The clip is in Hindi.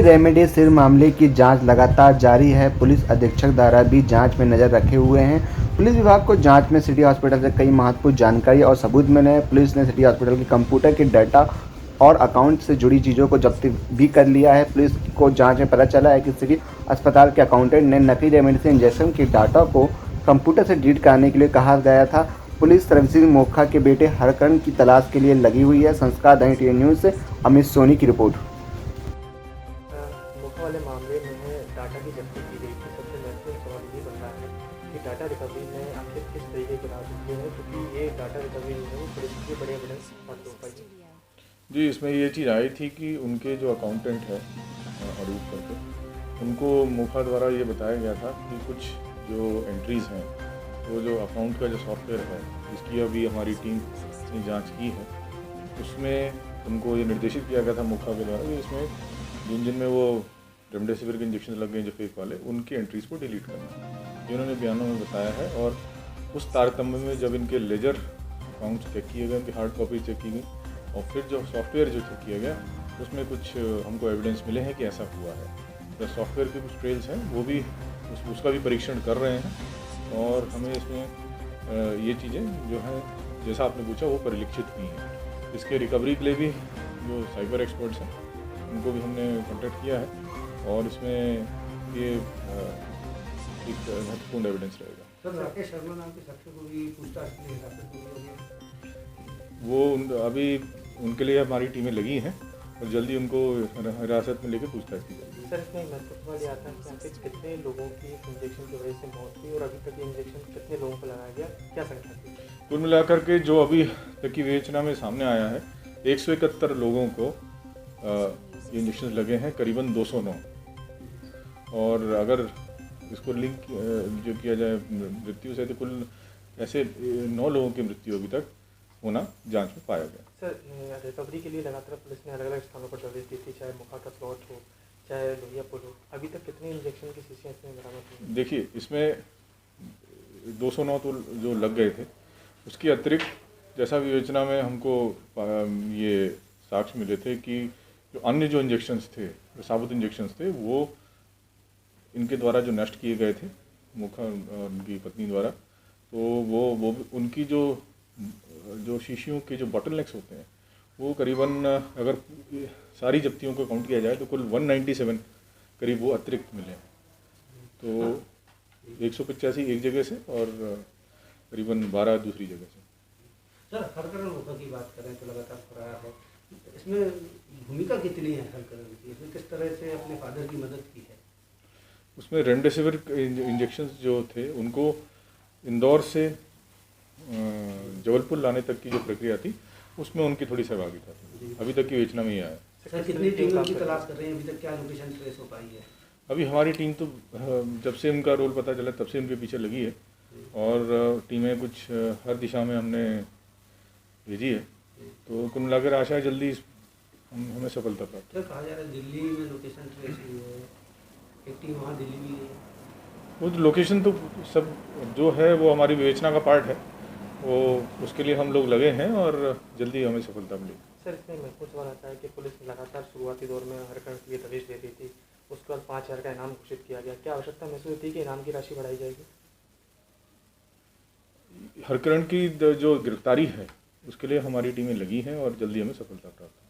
रेमडेसिविर मामले की जांच लगातार जारी है। पुलिस अधीक्षक द्वारा भी जांच में नजर रखे हुए हैं। पुलिस विभाग को जांच में सिटी हॉस्पिटल से कई महत्वपूर्ण जानकारी और सबूत मिले हैं। पुलिस ने सिटी हॉस्पिटल के कंप्यूटर के डाटा और अकाउंट से जुड़ी चीज़ों को जब्त भी कर लिया है। पुलिस को जांच में पता चला है कि सिटी अस्पताल के अकाउंटेंट ने नकली रेमडेसिविर इंजेक्शन के डाटा को कंप्यूटर से डिलीट कराने के लिए कहा गया था। पुलिस सर्विसेज मोखा के बेटे हरकरण की तलाश के लिए लगी हुई है। संस्कार दैनिक टीवी न्यूज़ से अमित सोनी की रिपोर्ट। मोखा वाले मामले में डाटा की जब्ती की गई थी। सबसे महत्वपूर्ण सवाल ये बन रहा है कि डाटा रिकवरी में आखिर किस तरीके की राजनीति है, क्योंकि ये डाटा रिकवरी जो है वो पुलिस के बड़े एविडेंस बंद हो पाई। जी, इसमें ये चीज़ आई थी कि उनके जो अकाउंटेंट है अरूप करके, उनको मोखा द्वारा ये बताया गया था कि कुछ जो एंट्रीज़ हैं, वो जो अकाउंट का जो सॉफ्टवेयर है जिसकी अभी हमारी टीम ने जांच की है, उसमें उनको ये निर्देशित किया गया था मोखा के द्वारा कि इसमें जिनमें वो रेमडेसिविर के इंजेक्शन लग गए जो फेक वाले, उनकी एंट्रीज़ को डिलीट करना, ये उन्होंने बयानों में बताया है। और उस तारतम्य में जब इनके लेजर अकाउंट्स चेक किए गए, उनकी हार्ड कॉपी चेक की गई और फिर जो सॉफ्टवेयर जो चेक किया गया, उसमें कुछ हमको एविडेंस मिले हैं कि ऐसा हुआ है। तो सॉफ्टवेयर के कुछ ट्रेल्स हैं, वो भी उसका भी परीक्षण कर रहे हैं और हमें इसमें ये चीज़ें जो हैं, जैसा आपने पूछा, वो परिलक्षित हुई हैं। इसके रिकवरी के लिए भी जो साइबर एक्सपर्ट्स हैं उनको भी हमने कॉन्टैक्ट किया है और इसमें ये एक महत्वपूर्ण एविडेंस रहेगा। सर, राकेश शर्मा नाम के शख्स को भी पूछताछ के लिए हिरासत में लिया गया। वो अभी उनके लिए हमारी टीमें लगी हैं और जल्दी उनको हिरासत में लेकर पूछताछ की जाएगी। सर, इसमें महत्वपूर्ण आता है कि आखिर कितने लोगों की इंजेक्शन की वजह से मौत हुई और अभी तक ये इंजेक्शन कितने लोगों को लगाया गया, क्या संख्या थी? कुल मिलाकर के जो अभी तक की विवेचना में सामने आया है, 171 लोगों को ये इंजेक्शन लगे हैं, करीबन 209। और अगर इसको लिंक जो किया जाए मृत्यु से, तो कुल ऐसे 9 लोगों की मृत्यु अभी तक होना जांच में पाया गया। सर, रिकवरी के लिए लगातार पुलिस ने अलग अलग स्थानों पर दबिश दी थी, चाहे मोखा का प्लॉट हो, चाहे लोहिया पुल हो। अभी तक कितने इंजेक्शन की शीशियाँ इसमें बरामद हुई? देखिए, इसमें 209 तो जो लग गए थे, उसके अतिरिक्त जैसा विवेचना में हमको ये साक्ष्य मिले थे कि जो अन्य जो इंजेक्शन्स थे, जो साबुत इंजेक्शन्स थे, वो इनके द्वारा जो नष्ट किए गए थे मोखा और उनकी पत्नी द्वारा, तो वो उनकी जो शीशियों के जो बॉटलनेक्स होते हैं, वो करीबन अगर सारी जब्तियों को काउंट किया जाए तो कुल 197 करीब वो अतिरिक्त मिले हैं। तो 185 एक जगह से और करीबन 12 दूसरी जगह से। सर, हरकरण मोखा की बात करें तो लगातार हो रहा है, इसमें भूमिका कितनी है हरकरण की? इसमें किस तरह से अपने फादर की मदद की है? उसमें रेमडेसिविर इंजेक्शन्स जो थे, उनको इंदौर से जबलपुर लाने तक की जो प्रक्रिया थी, उसमें उनकी थोड़ी सहभागिता थी। अभी तक की विवेचना में ही आया है। सर, कितनी टीमों की तलाश कर रहे हैं? अभी तक क्या लोकेशन ट्रेस हो पाई है? अभी हमारी टीम तो जब से उनका रोल पता चला तब से उनके पीछे लगी है और टीमें कुछ हर दिशा में हमने भेजी है। तो कुल मिलाकर आशा है जल्दी हमें सफलता प्राप्त। सर, कहा जा रहा है दिल्ली में लोकेशन ट्रेस हुई है, एक टीम वहाँ दिल्ली भी है। वो लोकेशन तो सब जो है वो हमारी विवेचना का पार्ट है, वो उसके लिए हम लोग लगे हैं और जल्दी हमें सफलता मिलेगी। सर, इसमें महत्वपूर्ण सवाल आता है कि पुलिस लगातार शुरुआती दौर में हरकरण के लिए दबिश दे रही थी, उसके बाद 5,000 का इनाम घोषित किया गया। क्या आवश्यकता महसूस होती है कि इनाम की राशि बढ़ाई जाएगी? हरकरण की जो गिरफ्तारी है उसके लिए हमारी टीमें लगी हैं और जल्दी हमें सफलता प्राप्त